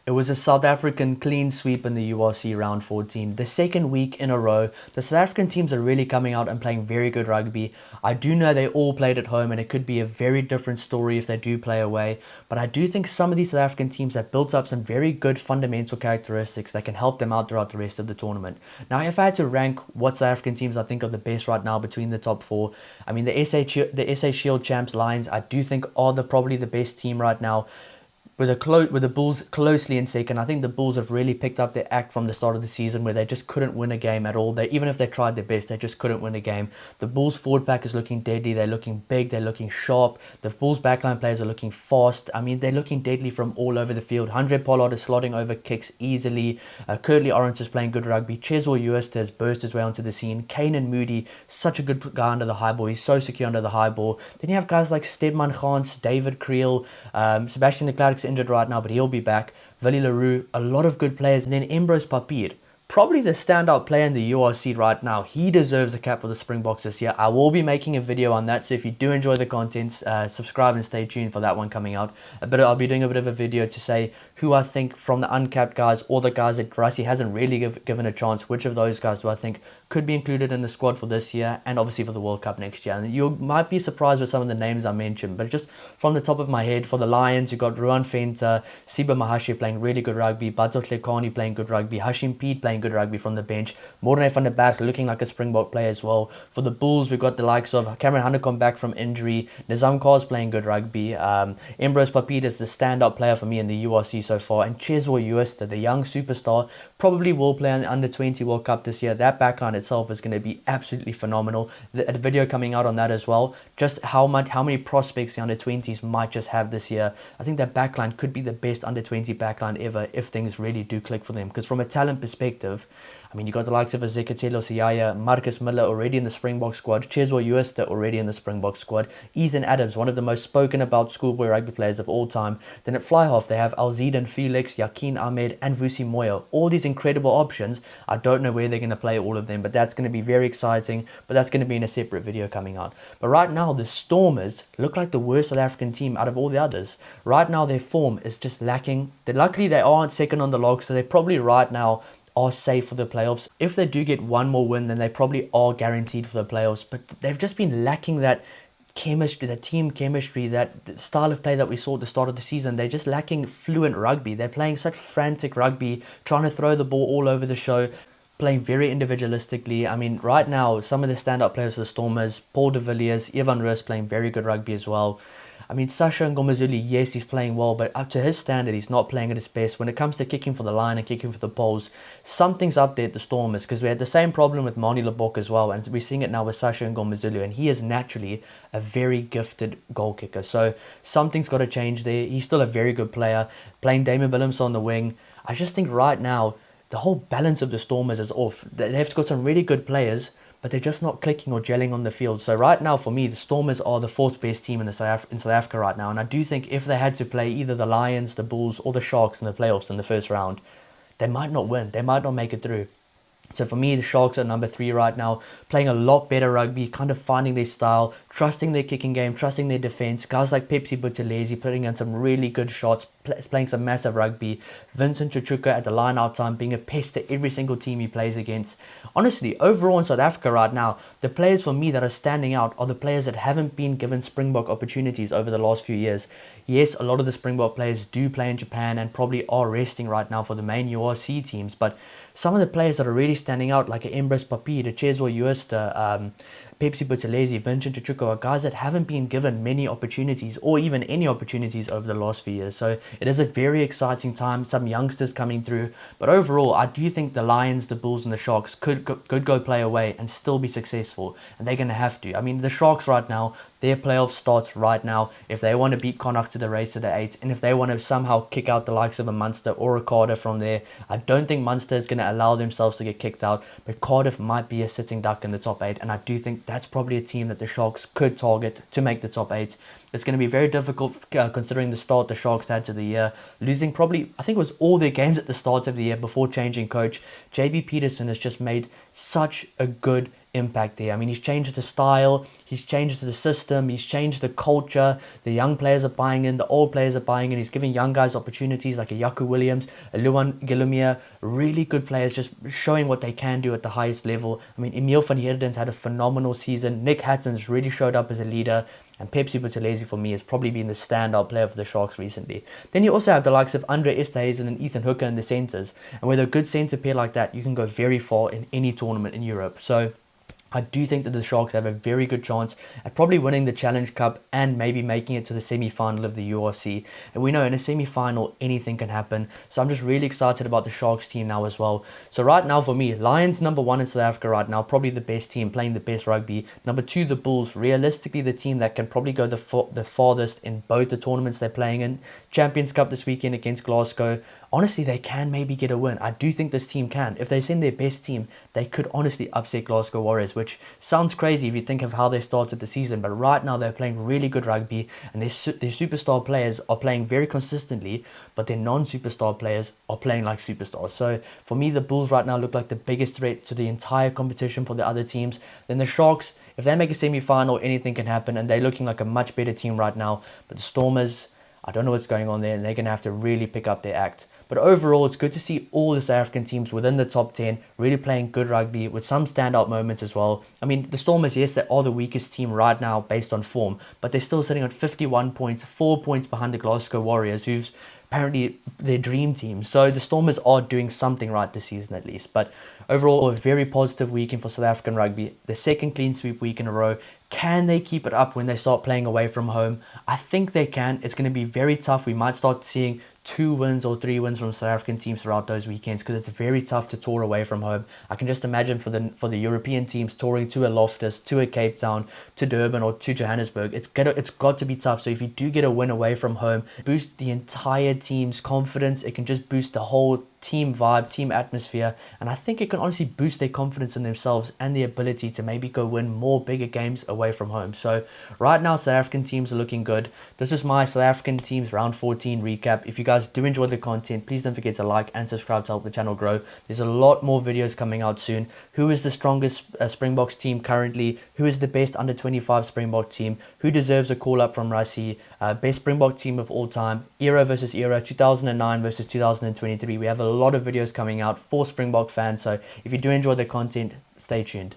It was a South African clean sweep in the URC round 14. The second week in a row, the South African teams are really coming out and playing very good rugby. I do know they all played at home and it could be a very different story if they do play away. But I do think some of these South African teams have built up some very good fundamental characteristics that can help them out throughout the rest of the tournament. Now, if I had to rank what South African teams I think are the best right now between the top four, I mean, the SA Shield champs Lions, I do think are probably the best team right now with the Bulls closely in second. I think the Bulls have really picked up their act from the start of the season where they just couldn't win a game at all. Even if they tried their best, they just couldn't win a game. The Bulls forward pack is looking deadly. They're looking big. They're looking sharp. The Bulls backline players are looking fast. I mean, they're looking deadly from all over the field. Andre Pollard is slotting over kicks easily. Curtly Orange is playing good rugby. Cheswell Uesta has burst his way onto the scene. Kanan Moody, such a good guy under the high ball. He's so secure under the high ball. Then you have guys like Stedman Gans, David Creel, Sebastian de Klerk's injured right now, but he'll be back. Willie Leroux, a lot of good players. And then Embrose Papier, probably the standout player in the URC right now. He deserves a cap for the Springboks this year. I will be making a video on that, so if you do enjoy the content, subscribe and stay tuned for that one coming out. But I'll be doing a bit of a video to say who I think from the uncapped guys or the guys that Gracie hasn't really given a chance, which of those guys do I think could be included in the squad for this year and obviously for the World Cup next year. And you might be surprised with some of the names I mentioned, but just from the top of my head, for the Lions, you've got Ruan Venter, Siba Mahashi playing really good rugby, Bato Tlekani playing good rugby, Hashim Pete playing good rugby from the bench, Morne van der Berg looking like a Springbok player as well. For the Bulls, we've got the likes of Cameron Honeycomb back from injury, Nizam Kars playing good rugby, Embrose Papier is the standout player for me in the URC so far, and Cheswell Uesta, the young superstar, probably will play in the Under-20 World Cup this year. That backline itself is going to be absolutely phenomenal. A video coming out on that as well, just how many prospects the Under-20s might just have this year. I think that backline could be the best Under-20 backline ever if things really do click for them, because from a talent perspective, I mean, you got the likes of Ezekatelo Siyaya, Marcus Miller already in the Springbok squad, Cheswell Uesta already in the Springbok squad, Ethan Adams, one of the most spoken about schoolboy rugby players of all time. Then at fly half, they have Alziden Felix, Yakin Ahmed, and Vusi Moyo. All these incredible options. I don't know where they're going to play all of them, but that's going to be very exciting. But that's going to be in a separate video coming out. But right now, the Stormers look like the worst South African team out of all the others. Right now, their form is just lacking. Luckily, they aren't second on the log, so they're probably right now are safe for the playoffs. If they do get one more win, then they probably are guaranteed for the playoffs. But they've just been lacking that chemistry, that team chemistry, that style of play that we saw at the start of the season. They're just lacking fluent rugby. They're playing such frantic rugby, trying to throw the ball all over the show, playing very individualistically. I mean, right now, some of the standout players of the Stormers, Paul de Villiers, Evan Roos playing very good rugby as well. I mean, Sasha Ngomazuli, yes, he's playing well, but up to his standard, he's not playing at his best. When it comes to kicking for the line and kicking for the poles, something's up there at the Stormers, because we had the same problem with Mani Lebok as well, and we're seeing it now with Sasha Ngomazulu, and he is naturally a very gifted goal kicker. So something's got to change there. He's still a very good player, playing Damon Willems on the wing. I just think right now, the whole balance of the Stormers is off. They've got some really good players, but they're just not clicking or gelling on the field. So right now, for me, the Stormers are the fourth best team in South Africa right now. And I do think if they had to play either the Lions, the Bulls, or the Sharks in the playoffs in the first round, they might not win. They might not make it through. So for me, the Sharks are number 3 right now, playing a lot better rugby, kind of finding their style, trusting their kicking game, trusting their defense. Guys like Pepsi Buthelezi putting in some really good shots, playing some massive rugby. Vincent Chuchuka at the line-out time, being a pest to every single team he plays against. Honestly, overall in South Africa right now, the players for me that are standing out are the players that haven't been given Springbok opportunities over the last few years. Yes, a lot of the Springbok players do play in Japan and probably are resting right now for the main URC teams, but some of the players that are really standing out, like Embrose Papier, Cheswell Uesta, Pepsi Buthelezi, Vincent Chuchuka, are guys that haven't been given many opportunities or even any opportunities over the last few years. So it is a very exciting time, some youngsters coming through. But overall, I do think the Lions, the Bulls and the Sharks could go play away and still be successful. And they're going to have to. I mean, the Sharks right now, their playoff starts right now. If they want to beat Connacht to the race to the 8, and if they want to somehow kick out the likes of a Munster or a Cardiff from there, I don't think Munster is going to allow themselves to get kicked out. But Cardiff might be a sitting duck in the top 8, and I do think that's probably a team that the Sharks could target to make the top 8. It's going to be very difficult considering the start the Sharks had to the year, losing probably, I think it was all their games at the start of the year before changing coach. JB Peterson has just made such a good impact there. I mean, he's changed the style, he's changed the system, he's changed the culture. The young players are buying in, the old players are buying in. He's giving young guys opportunities like a Yaku Williams, a Luan Gilumia, really good players just showing what they can do at the highest level. I mean, Emil van Heerden's had a phenomenal season. Nick Hatton's really showed up as a leader. And Pepsi Buthelezi for me has probably been the standout player for the Sharks recently. Then you also have the likes of Andre Esterhuizen and Ethan Hooker in the centres. And with a good centre pair like that, you can go very far in any tournament in Europe. So I do think that the Sharks have a very good chance at probably winning the Challenge Cup and maybe making it to the semi-final of the URC. And we know in a semi-final, anything can happen. So I'm just really excited about the Sharks team now as well. So right now for me, Lions number 1 in South Africa right now, probably the best team, playing the best rugby. Number 2, the Bulls, realistically the team that can probably go the farthest in both the tournaments they're playing in. Champions Cup this weekend against Glasgow. Honestly, they can maybe get a win. I do think this team can. If they send their best team, they could honestly upset Glasgow Warriors, which sounds crazy if you think of how they started the season. But right now, they're playing really good rugby, and their superstar players are playing very consistently, but their non-superstar players are playing like superstars. So for me, the Bulls right now look like the biggest threat to the entire competition for the other teams. Then the Sharks, if they make a semi-final, anything can happen, and they're looking like a much better team right now. But the Stormers, I don't know what's going on there, and they're going to have to really pick up their act. But overall, it's good to see all the South African teams within the top 10 really playing good rugby with some standout moments as well. I mean, the Stormers, yes, they are the weakest team right now based on form, but they're still sitting at 51 points, 4 points behind the Glasgow Warriors, who's apparently their dream team. So the Stormers are doing something right this season at least. But overall, a very positive weekend for South African rugby. The second clean sweep week in a row. Can they keep it up when they start playing away from home? I think they can. It's going to be very tough. We might start seeing 2 wins or 3 wins from South African teams throughout those weekends because it's very tough to tour away from home. I can just imagine for the European teams touring to a Loftus, to a Cape Town, to Durban or to Johannesburg, it's got to be tough. So if you do get a win away from home, boost the entire team's confidence. It can just boost the whole team vibe, team atmosphere, and I think it can honestly boost their confidence in themselves and the ability to maybe go win more bigger games away from home. So right now, South African teams are looking good. This is my South African teams round 14 recap. If you guys do enjoy the content, please don't forget to like and subscribe to help the channel grow. There's a lot more videos coming out soon. Who is the strongest Springboks team currently? Who is the best under 25 Springbok team? Who deserves a call up from Rassie? Best Springbok team of all time, era versus era, 2009 versus 2023. We have a lot of videos coming out for Springbok fans, so if you do enjoy the content, stay tuned.